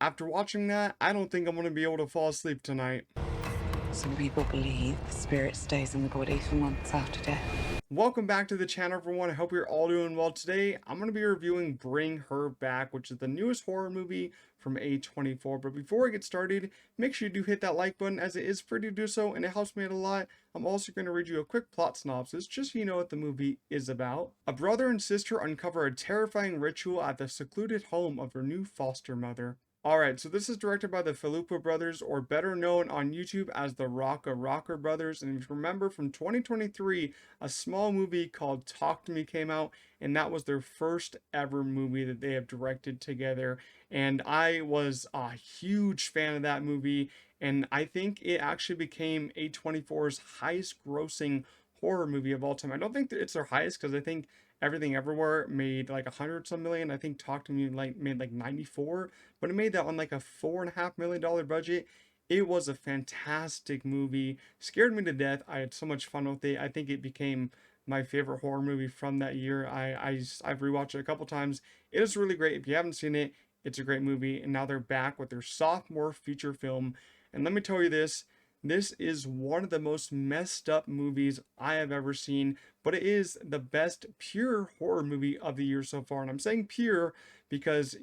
After watching that, I don't think I'm going to be able to fall asleep tonight. Some people believe the spirit stays in the body for months after death. Welcome back to the channel, everyone. I hope you're all doing well. Today, I'm going to be reviewing Bring Her Back, which is the newest horror movie from A24. But before I get started, make sure you do hit that like button, as it is free to do so, and it helps me out a lot. I'm also going to read you a quick plot synopsis, just so you know what the movie is about. A brother and sister uncover a terrifying ritual at the secluded home of their new foster mother. Alright, so this is directed by the Philippa brothers, or better known on YouTube as the Rocker Brothers. And if you remember from 2023, a small movie called Talk to Me came out, and that was their first ever movie that they have directed together. And I was a huge fan of that movie, and I think it actually became A24's highest grossing horror movie of all time. I don't think that it's their highest, because I think Everything Everywhere made like 100 some million. I think Talk to Me made like 94, but it made that on like a $4.5 million budget. It was a fantastic movie. Scared me to death. I had so much fun with it. I think it became my favorite horror movie from that year. I've rewatched it a couple times. It is really great. If you haven't seen it, it's a great movie. And now they're back with their sophomore feature film. And let me tell you this. This is one of the most messed up movies I have ever seen, but it is the best pure horror movie of the year so far. And I'm saying pure because,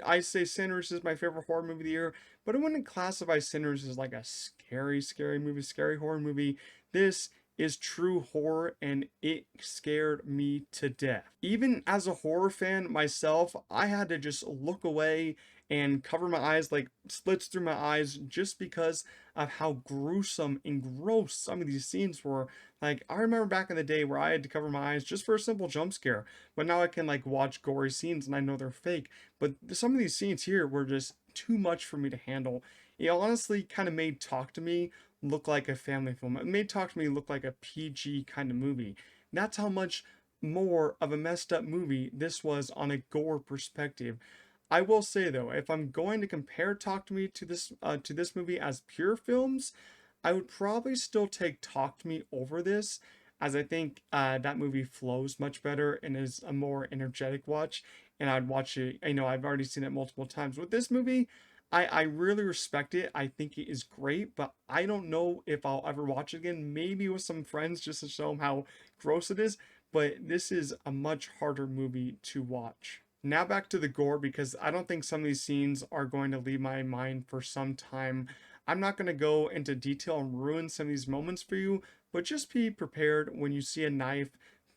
I say Sinners is my favorite horror movie of the year, but I wouldn't classify Sinners as like a scary movie, scary horror movie. This is true horror, and it scared me to death. Even as a horror fan myself, I had to just look away and cover my eyes, like slits through my eyes, just because of how gruesome and gross some of these scenes were. Like, I remember back in the day where I had to cover my eyes just for a simple jump scare, but now I can like watch gory scenes and I know they're fake. But some of these scenes here were just too much for me to handle. It honestly kind of made Talk to Me look like a family film. It made Talk to Me look like a PG kind of movie. That's how much more of a messed up movie this was on a gore perspective. I will say though, if I'm going to compare Talk to Me to this movie as pure films, I would probably still take Talk to Me over this, as I think that movie flows much better and is a more energetic watch. And I'd watch it. I've already seen it multiple times. With this movie, I really respect it. I think it is great, but I don't know if I'll ever watch it again. Maybe with some friends just to show them how gross it is. But this is a much harder movie to watch. Now back to the gore, because I don't think some of these scenes are going to leave my mind for some time. I'm not going to go into detail and ruin some of these moments for you, but just be prepared when you see a knife.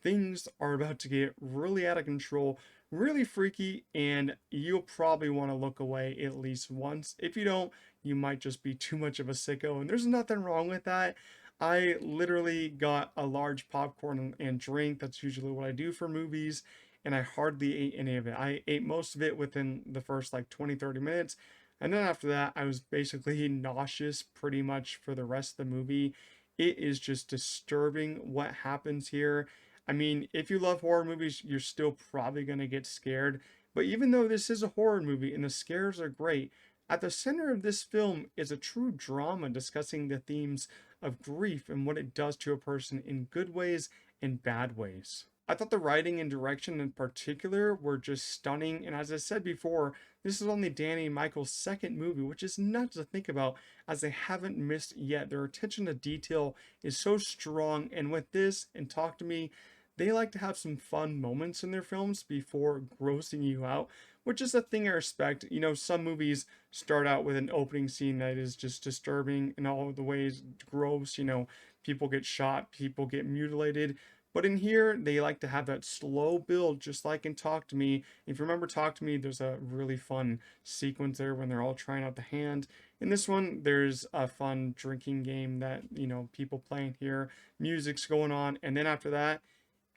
Things are about to get really out of control, really freaky, and you'll probably want to look away at least once. If you don't, you might just be too much of a sicko, and there's nothing wrong with that. I literally got a large popcorn and drink. That's usually what I do for movies, and I hardly ate any of it. I ate most of it within the first like 20-30 minutes. And then after that, I was basically nauseous pretty much for the rest of the movie. It is just disturbing what happens here. I mean, if you love horror movies, you're still probably going to get scared. But even though this is a horror movie and the scares are great, at the center of this film is a true drama discussing the themes of grief and what it does to a person in good ways and bad ways. I thought the writing and direction in particular were just stunning, and as I said before, this is only Danny and Michael's second movie, which is nuts to think about, as they haven't missed yet. Their attention to detail is so strong, and with this and Talk to Me, they like to have some fun moments in their films before grossing you out, which is a thing I respect. Some movies start out with an opening scene that is just disturbing in all the ways gross. People get shot, people get mutilated. But in here, they like to have that slow build, just like in Talk to Me. If you remember Talk to Me, there's a really fun sequence there when they're all trying out the hand. In this one, there's a fun drinking game that, people playing here. Music's going on. And then after that,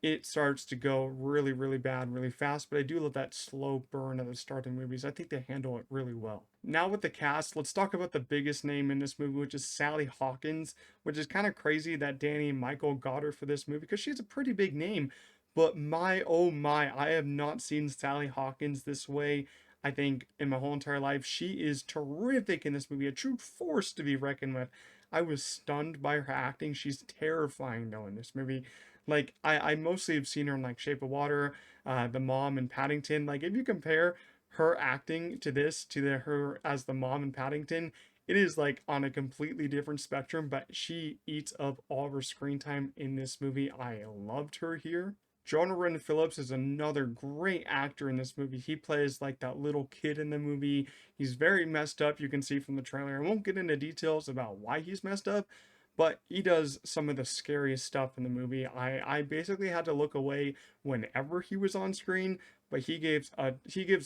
it starts to go really, really bad, really fast. But I do love that slow burn at the start of the movies. I think they handle it really well. Now with the cast, let's talk about the biggest name in this movie, which is Sally Hawkins, which is kind of crazy that Danny and Michael got her for this movie because she's a pretty big name. But my, oh my, I have not seen Sally Hawkins this way, I think, in my whole entire life. She is terrific in this movie, a true force to be reckoned with. I was stunned by her acting. She's terrifying, though, in this movie. Like, I mostly have seen her in like Shape of Water, the mom in Paddington. Like, if you compare her acting to this, her as the mom in Paddington, it is like on a completely different spectrum, but she eats up all of her screen time in this movie. I loved her here. Jonah Ren Phillips is another great actor in this movie. He plays like that little kid in the movie. He's very messed up, you can see from the trailer. I won't get into details about why he's messed up, but he does some of the scariest stuff in the movie. I basically had to look away whenever he was on screen, but he gives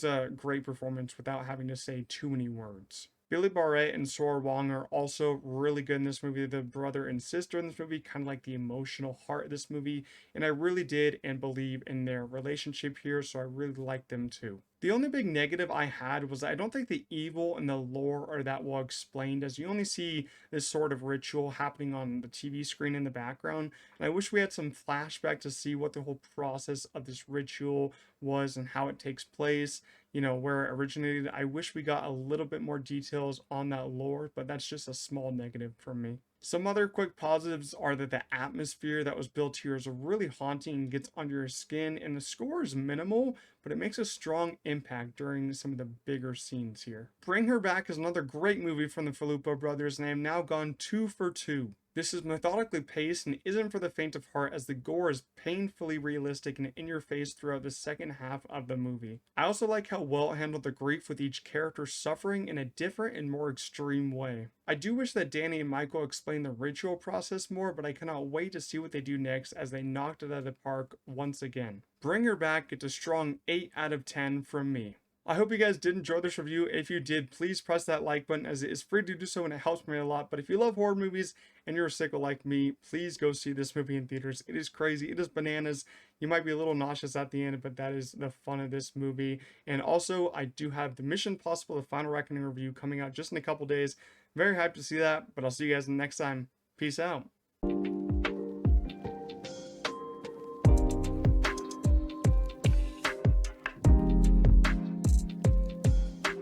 a great performance without having to say too many words. Billy Barrett and Sora Wong are also really good in this movie. The brother and sister in this movie, kind of like the emotional heart of this movie, and I really did and believe in their relationship here, so I really like them too. The only big negative I had was I don't think the evil and the lore are that well explained, as you only see this sort of ritual happening on the TV screen in the background. And I wish we had some flashback to see what the whole process of this ritual was and how it takes place, where it originated. I wish we got a little bit more details on that lore, but that's just a small negative from me. Some other quick positives are that the atmosphere that was built here is really haunting and gets under your skin, and the score is minimal, but it makes a strong impact during some of the bigger scenes here. Bring Her Back is another great movie from the Filippo brothers, and I have now gone 2 for 2. This is methodically paced and isn't for the faint of heart, as the gore is painfully realistic and in your face throughout the second half of the movie. I also like how well it handled the grief with each character suffering in a different and more extreme way. I do wish that Danny and Michael explained the ritual process more, but I cannot wait to see what they do next, as they knocked it out of the park once again. Bring Her Back gets a strong 8 out of 10 from me. I hope you guys did enjoy this review. If you did, please press that like button, as it is free to do so and it helps me a lot. But if you love horror movies and you're a sicko like me, please go see this movie in theaters. It is crazy. It is bananas. You might be a little nauseous at the end, but that is the fun of this movie. And also, I do have the Mission Possible, the Final Reckoning review coming out just in a couple days. Very hyped to see that, but I'll see you guys next time. Peace out.